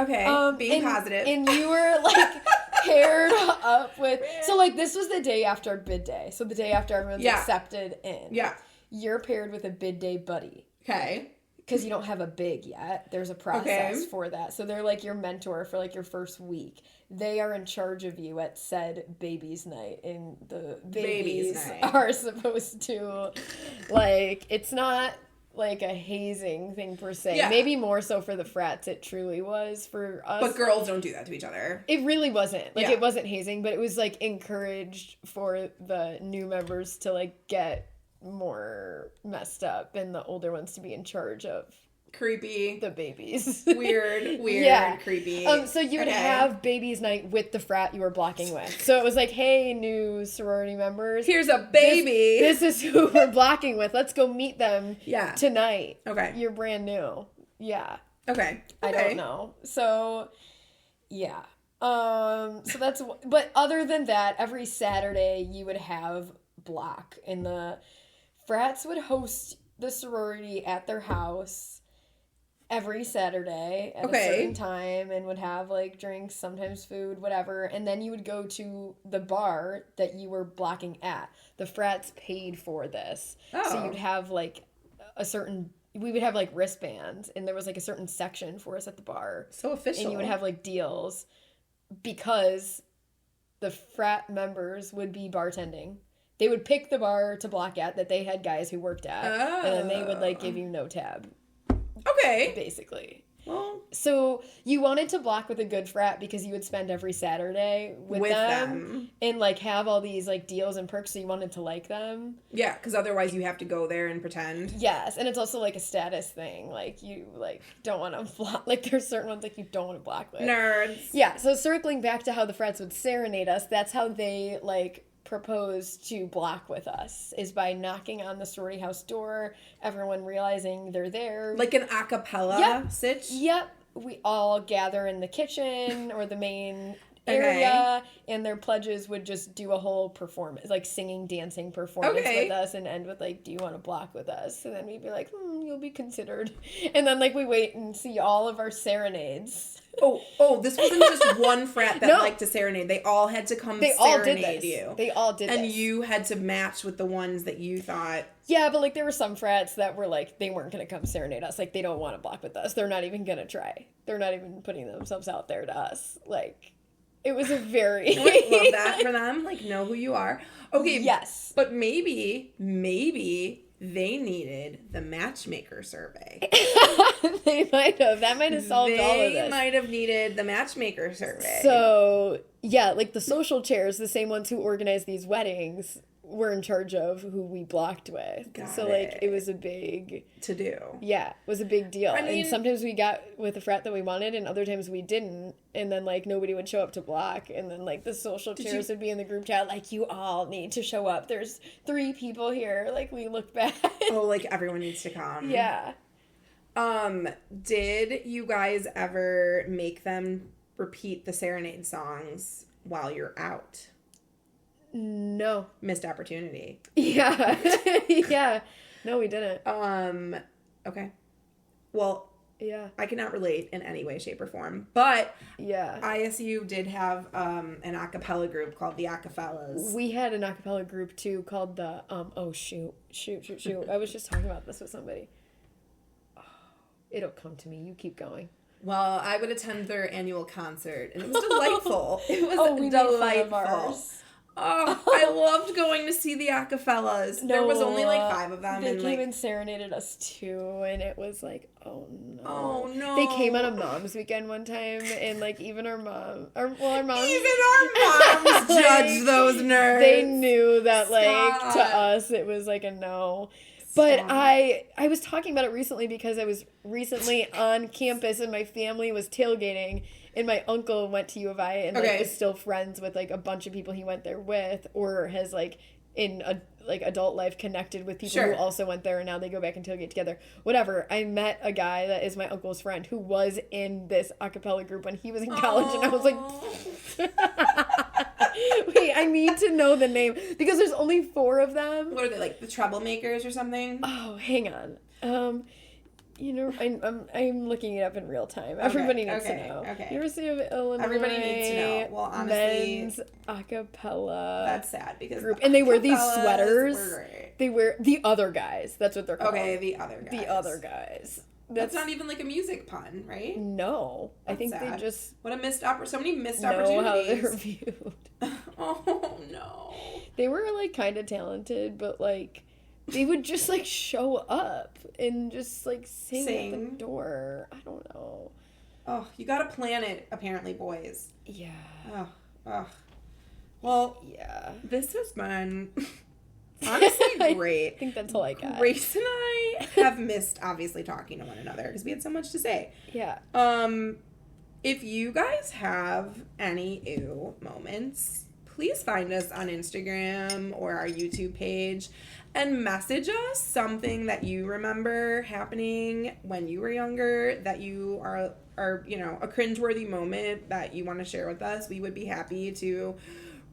C: Being positive.
A: And you were like paired up with. So like this was the day after bid day. So the day after everyone's
C: Yeah.
A: accepted in.
C: Yeah.
A: You're paired with a bid day buddy.
C: Okay.
A: Because you don't have a big yet. There's a process
C: Okay.
A: for that. So they're like your mentor for like your first week. They are in charge of you at said babies night. And the babies
C: night.
A: are supposed to, like, it's not like a hazing thing per se.
C: Yeah.
A: Maybe more so for the frats it truly was. For us,
C: But girls don't do that to each other.
A: it really wasn't. Like,
C: Yeah.
A: it wasn't hazing, but it was, like, encouraged for the new members to, like, get more messed up and the older ones to be in charge of
C: Creepy.
A: the babies.
C: Weird,
A: Yeah.
C: creepy.
A: So you would
C: Okay.
A: have babies night with the frat you were blocking with. So it was like, hey, new sorority members.
C: Here's a baby.
A: This is who we're blocking with. Let's go meet them
C: Yeah.
A: tonight.
C: Okay.
A: You're brand new. Yeah.
C: Okay.
A: I don't know. So, yeah. So that's, but other than that, every Saturday you would have block, and the frats would host the sorority at their house every Saturday at a certain time and would have like drinks, sometimes food, whatever. And then you would go to the bar that you were blocking at. The frats paid for this. So
C: Oh.
A: you'd have like we would have like wristbands, and there was like a certain section for us at the bar.
C: So official.
A: And you would have like deals because the frat members would be bartending. They would pick the bar to block at that they had guys who worked at, and then they would like give you no tab,
C: Okay.
A: basically.
C: Well,
A: So you wanted to block with a good frat because you would spend every Saturday with them and like have all these like deals and perks, so you wanted to like them.
C: yeah, because otherwise you have to go there and pretend.
A: Yes, and it's also like a status thing. Like you like don't want to block. Like there's certain ones like you don't want to block with.
C: Nerds.
A: Yeah, so circling back to how the frats would serenade us, that's how they, like, proposed to block with us, is by knocking on the sorority house door, everyone realizing they're there.
C: Like an a cappella
A: Yep.
C: sitch?
A: Yep, we all gather in the kitchen or the main area, and their pledges would just do a whole performance, like singing, dancing performance with us, and end with, like, do you want to block with us? And then we'd be like, you'll be considered. And then, like, we wait and see all of our serenades
C: This wasn't just one frat that
A: No.
C: liked to serenade. They all had to come
A: They all did
C: serenade
A: this.
C: you.
A: They all did
C: And
A: this.
C: you had to match with the ones that you thought.
A: Yeah, but like there were some frats that were like they weren't gonna come serenade us. Like they don't want to block with us. They're not even gonna try. They're not even putting themselves out there to us. Like it was a very
C: I love that for them. Like, know who you are. Okay.
A: Yes.
C: But maybe they needed the matchmaker survey.
A: They might have. That might have solved all of
C: They
A: this.
C: might have needed the matchmaker survey.
A: So yeah, like the social chairs, the same ones who organize these weddings, were in charge of who we blocked with.
C: Got
A: so like
C: it.
A: it was a big
C: to do.
A: Yeah, it was a big deal.
C: I mean-
A: and sometimes we got with a frat that we wanted, and other times we didn't. And then, like, nobody would show up to block. And then, like, the social chairs would be in the group chat, like, you all need to show up. There's 3 people here. Like, we look back.
C: Oh, like everyone needs to come.
A: Yeah.
C: Did you guys ever make them repeat the serenade songs while you're out?
A: No.
C: Missed opportunity.
A: Yeah. Yeah. No, we didn't.
C: Okay. Well,
A: Yeah.
C: I cannot relate in any way, shape, or form, but
A: Yeah.
C: ISU did have an a cappella group called the Acafellas.
A: We had an acapella group, too, called the, shoot. I was just talking about this with somebody. Oh, it'll come to me. You keep going.
C: Well, I would attend their annual concert, and it was delightful. It was
A: We made fun of
C: delightful.
A: ours.
C: Oh, I loved going to see the Acafellas. There was only like 5 of them.
A: They
C: and
A: came
C: like,
A: and serenaded us too, and it was like, oh no.
C: Oh, no.
A: They came on a mom's weekend one time, and like even our moms.
C: even our moms
A: Like,
C: judge those nerds.
A: They knew that like to
C: Stop.
A: us it was like a no. But
C: Stop.
A: I was talking about it recently because I was recently on campus and my family was tailgating. And my uncle went to U of I and like
C: Okay.
A: is still friends with like a bunch of people he went there with, or has like in a like adult life connected with people
C: Sure.
A: who also went there, and now they go back and tailgate together. Whatever. I met a guy that is my uncle's friend who was in this a cappella group when he was in college, and I was like, wait, I need to know the name because there's only 4 of them.
C: What are they, like the Troublemakers or something?
A: Oh, hang on. You know, I'm looking it up in real time. Everybody needs to know.
C: Okay.
A: University of Illinois.
C: Everybody needs to know. Well, honestly,
A: men's a cappella
C: that's sad because
A: group,
C: the
A: and they wear these
C: Acafellas
A: sweaters.
C: were great.
A: They wear the other guys. That's what they're called.
C: Okay, the other guys.
A: The other guys.
C: That's not even like a music pun, right?
A: No, I
C: That's
A: think
C: sad.
A: they just
C: What a so many missed
A: know how they're
C: opportunities.
A: viewed.
C: Oh no.
A: They were like kind of talented, but like they would just like show up and just like sing at the
C: Sing.
A: door. I don't know.
C: Oh, you gotta plan it, apparently, boys.
A: Yeah.
C: Oh. Well,
A: Yeah.
C: this has been honestly
A: I
C: great.
A: think that's all I got.
C: Grace and I have missed obviously talking to one another because we had so much to say.
A: Yeah.
C: If you guys have any ew moments, please find us on Instagram or our YouTube page and message us something that you remember happening when you were younger that you are you know, a cringeworthy moment that you want to share with us. We would be happy to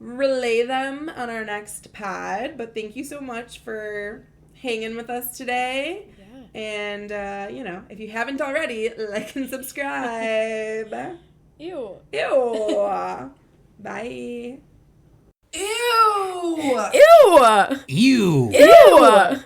C: relay them on our next pod. But thank you so much for hanging with us today.
A: Yeah.
C: And, you know, if you haven't already, like and subscribe.
A: Ew.
C: Ew. Bye. Ew.
A: Ew.
B: You.
A: Ew.